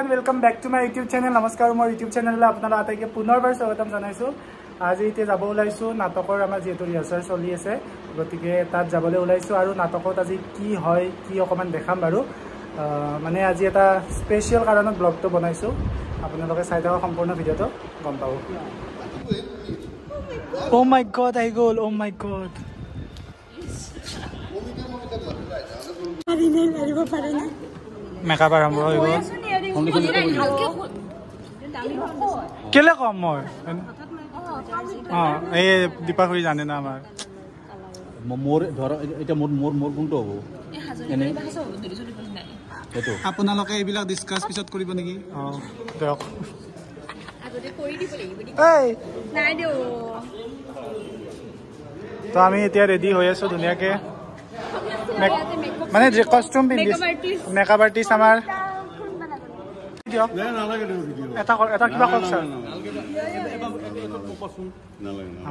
Everyone welcome back to my YouTube channel नमस्कार मोर YouTube channel आपनारा आटाइके पुनरबार स्वागतम जनाइছো आज इते যাব ওলাইছো নাটকৰ আমাৰ যেটো ৰিহাৰ্সাল চলি আছে গতিকে তাত যাবলৈ ওলাইছো আৰু নাটকত আজি কি হয় কি অকমান দেখাম বাৰু মানে আজি এটা স্পেশাল কাৰণত ব্লগটো বনাইছো আপোনালোকে চাই থাকক সম্পূৰ্ণ ভিডিওটো গম পাব ও মাই গড আই গল ও মাই গড আদিনে লাৰিব পাৰে না মেকআপ আৰম্ভ হৈ গল কেলে কম মই এই দীপাখুৰী জানে না আমাৰ মোৰ ধৰ এটা মোৰ কোনটো হ'ব এনে এটো আপোনালোকে এইবিলাক ডিসকাস পিছত কৰিব নেকি দেখ আগতে কৰি দিব লাগিব এই নাই দিও তো আমি এতিয়া ৰেডি হৈ আছো ধুনিয়াকে মানে যে কস্টিউম পিন্ধি মেকআপ আৰ্টিষ্ট আমাৰ ভিডিও না নালাগে ভিডিও এটা কিবা কওক স্যাৰ নালাগে না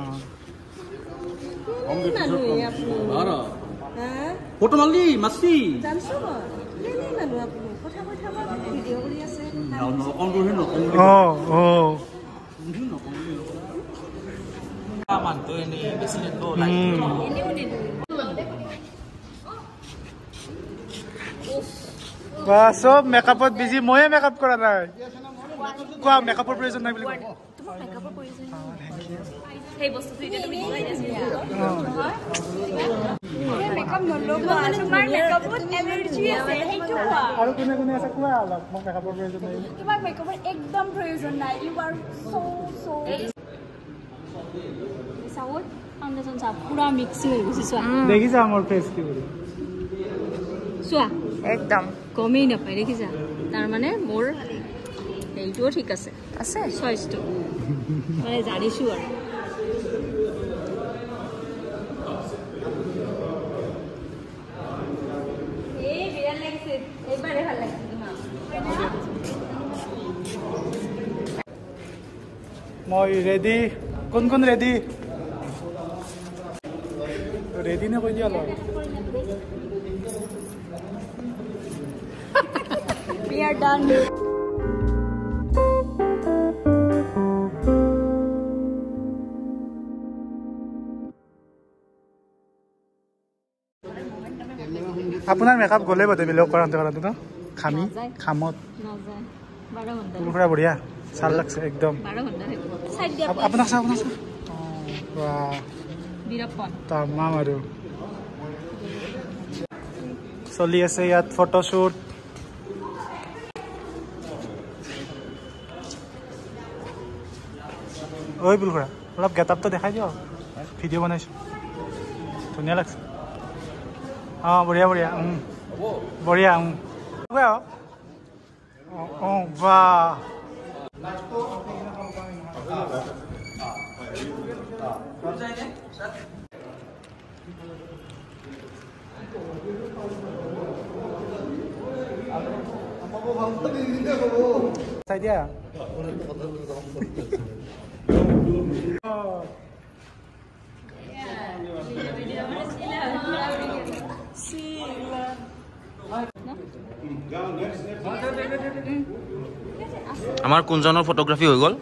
আরা ফটো মালি মাসি জানছো নেনে মানু আপনি কথা কথা ভিডিও কৰি আছে নকম কৰি নকম মানটো এনে বেছি লো লাইক বাহ সব মেকআপত বিজি ময়ে মেকআপ কৰা নাই কোৱা মেকআপৰ প্ৰয়োজন নাই বুলি কোৱা তোমাৰ মেকআপৰ প্ৰয়োজন সেই বস্তুটো এটা তুমি দিলাই আছে মেকআপ নলগোৱা তোমাৰ মেকআপত এনাৰ্জি আছে সেইটো কোৱা আৰু কোনে কোনে আছে কোৱা অলপ মোক মেকআপৰ প্ৰয়োজন নাই তোমাৰ মেকআপৰ একদম প্ৰয়োজন নাই you are so south foundation সব পুৰা মিক্সিং হৈ গৈছে সোয়া দেখিছা মোৰ ফেস কি বুলি সোয়া একদম কমেই না পাই দেখিছা তাৰ মানে মোৰ এইটোও ঠিক আছে আছে চয়েসটো মানে জানিছো আৰু এই বিৰাট লাগিছে এইবাৰে ভাল লাগিছে মই ৰেডি কোন ৰেডি ৰেডি না কৈ দিয়া ল We are done. আপোনাৰ মেকআপ গলে বতে বিলক কৰাতে ন খামি খামত নাযায় 12 ঘন্টা পুৰা বঢ়িয়া ভাল লাগছে একদম 12 ঘন্টা সাইড দিয়া আপোনাক বাহ বিৰাপন তামাম আৰু চলি আছে ইয়াত ফটোশুট ওই বুলখৰা অলপ গেটআপটো দেখাই দিও ভিডিও বনাইছো ধুনীয়া লাগছে বঢ়িয়া বঢ়িয়া বঢ়িয়া বাহ চাই দিয়া আমাৰ কুঞ্জনৰ ফটোগ্ৰাফি হৈ গল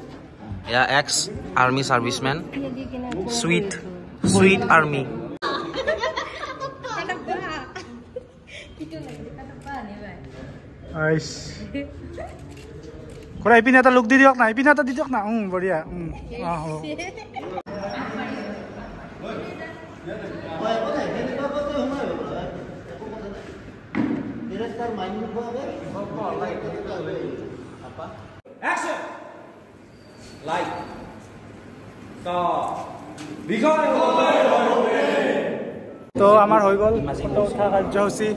এয়া এক্স আৰ্মি সাৰ্ভিসম্যান সুইট আৰ্মি আইস কোৰা ইপিনে এটা লুক দি দিয়ক না ইপিনে এটা দি দিয়ক না বঢ়িয়া Action! Light. তো আমাৰ হৈ গল ফটো উঠা কাৰ্যসূচী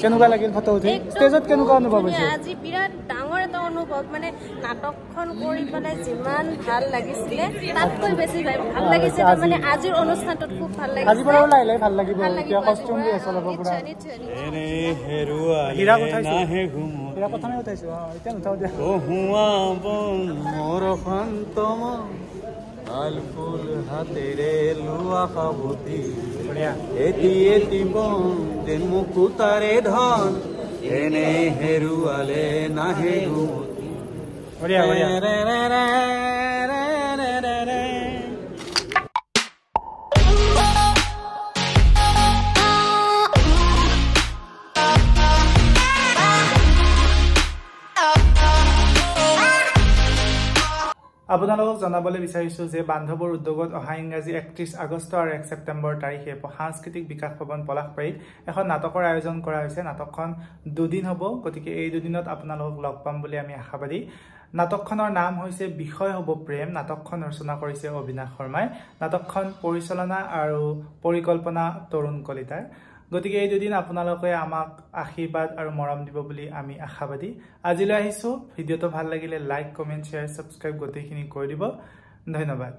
কেনেকুৱা লাগিল ফটো উঠি ষ্টেজত কেনেকুৱা অনুভৱ হৈছে আজি বিৰাট ডাঙৰ এটা অনুভৱ মানে নাটকখন কৰি পেলাই যিমান ভাল লাগিছিল তাতকৈ বেছি ভাল লাগিছে মানে আজিৰ অনুষ্ঠানটোত খুব ভাল লাগিছে আজি পৰা লাইলে ভাল লাগিব কিয় কস্টিউম দি আছে লব পুৰা এনে হেৰুৱা হীৰা উঠাইছো হীৰা প্ৰথমে উঠাইছো এতিয়া উঠাও দিয়া ও হুৱা বন মোৰ ফন্তম আল ফুল হাতেৰে লুৱা খাবতি বঢ়িয়া এটি বন দেন মুকুতাৰে ধন এনে হেৰুৱালে নাহেৰু বঢ়িয়া বঢ়িয়া আপোনালোকক জনাবলৈ বিচাৰিছো যে বান্ধৱৰ উদ্যোগত অহা ইংৰাজী 31 আগষ্ট আৰু 1 ছেপ্টেম্বৰ তাৰিখে সাংস্কৃতিক বিকাশ ভৱন পলাশবাৰীত এখন নাটকৰ আয়োজন কৰা হৈছে নাটকখন দুদিন হ'ব গতিকে এই দুদিনত আপোনালোকক লগ পাম বুলি আমি আশাবাদী নাটকখনৰ নাম হৈছে বিষয় হ'ব প্ৰেম নাটকখন ৰচনা কৰিছে অবিনাশ শৰ্মাই নাটকখন পৰিচালনা আৰু পৰিকল্পনা তৰুণ কলিতাৰ গতিকে এই দুদিন আপোনালোকে আমাক আশীৰ্বাদ আৰু মৰম দিব বুলি আমি আশাবাদী আজিলৈ আহিছো ভিডিঅটো ভাল লাগিলে লাইক কমেন্ট শেয়াৰ সাবস্ক্ৰাইব গতিখিনি কৰি দিব ধন্যবাদ